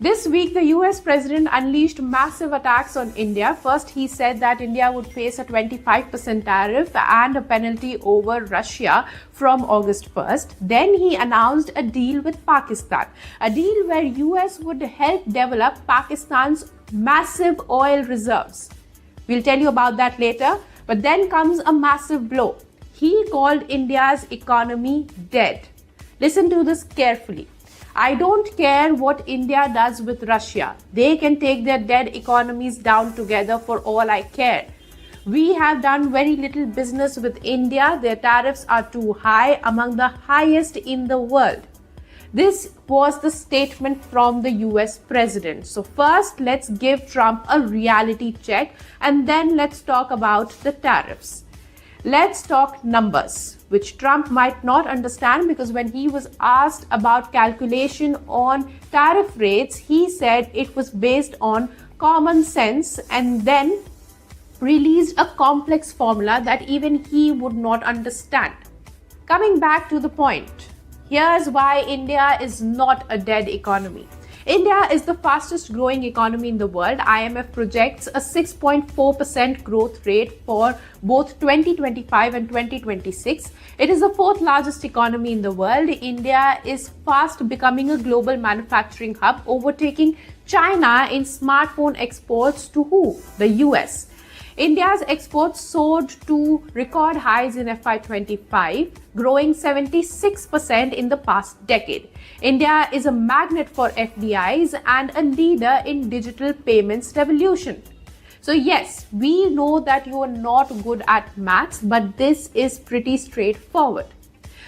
This week, the US president unleashed massive attacks on India. First, he said that India would face a 25% tariff and a penalty over Russia from August 1st. Then he announced a deal with Pakistan, a deal where US would help develop Pakistan's massive oil reserves. We'll tell you about that later. But then comes a massive blow. He called India's economy dead. Listen to this carefully. I don't care what India does with Russia. They can take their dead economies down together for all I care. We have done very little business with India. Their tariffs are too high, among the highest in the world. This was the statement from the US president. So first, let's give Trump a reality check and then let's talk about the tariffs. Let's talk numbers, which Trump might not understand, because when he was asked about calculation on tariff rates, he said it was based on common sense and then released a complex formula that even he would not understand. Coming back to the point, here's why India is not a dead economy. India is the fastest growing economy in the world. IMF projects a 6.4% growth rate for both 2025 and 2026. It is the fourth largest economy in the world. India is fast becoming a global manufacturing hub, overtaking China in smartphone exports to who? The US. India's exports soared to record highs in FY25, growing 76% in the past decade. India is a magnet for FDIs and a leader in digital payments revolution. So yes, we know that you are not good at maths, but this is pretty straightforward.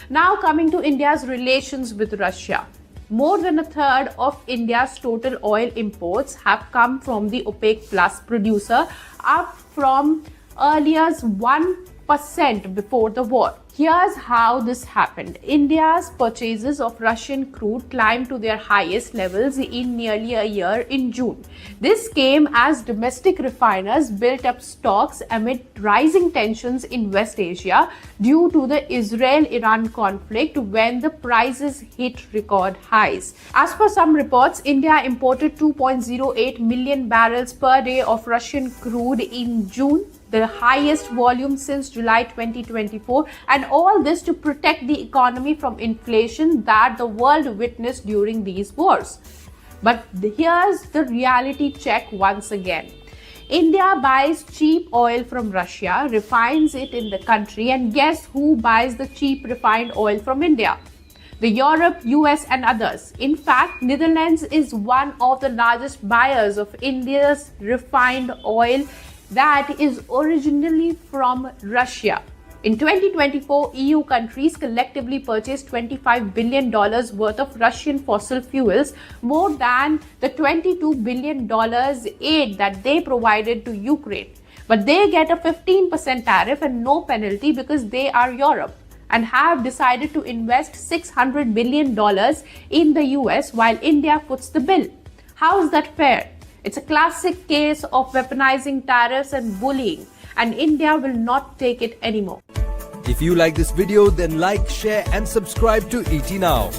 Now coming to India's relations with Russia. More than a third of India's total oil imports have come from the OPEC Plus producer, up from earlier's 1% before the war. Here's how this happened. India's purchases of Russian crude climbed to their highest levels in nearly a year in June. This came as domestic refiners built up stocks amid rising tensions in West Asia due to the Israel-Iran conflict, when the prices hit record highs. As per some reports, India imported 2.08 million barrels per day of Russian crude in June, the highest volume since July 2024, and all this to protect the economy from inflation that the world witnessed during these wars. But here's the reality check once again. India buys cheap oil from Russia, refines it in the country, and guess who buys the cheap refined oil from India? The Europe, US and others. In fact, Netherlands is one of the largest buyers of India's refined oil that is originally from Russia. In 2024, EU countries collectively purchased $25 billion worth of Russian fossil fuels, more than the $22 billion aid that they provided to Ukraine. But they get a 15% tariff and no penalty because they are Europe and have decided to invest $600 billion in the US while India foots the bill. How is that fair? It's a classic case of weaponizing tariffs and bullying, and India will not take it anymore. If you like this video, then like, share and subscribe to ET Now.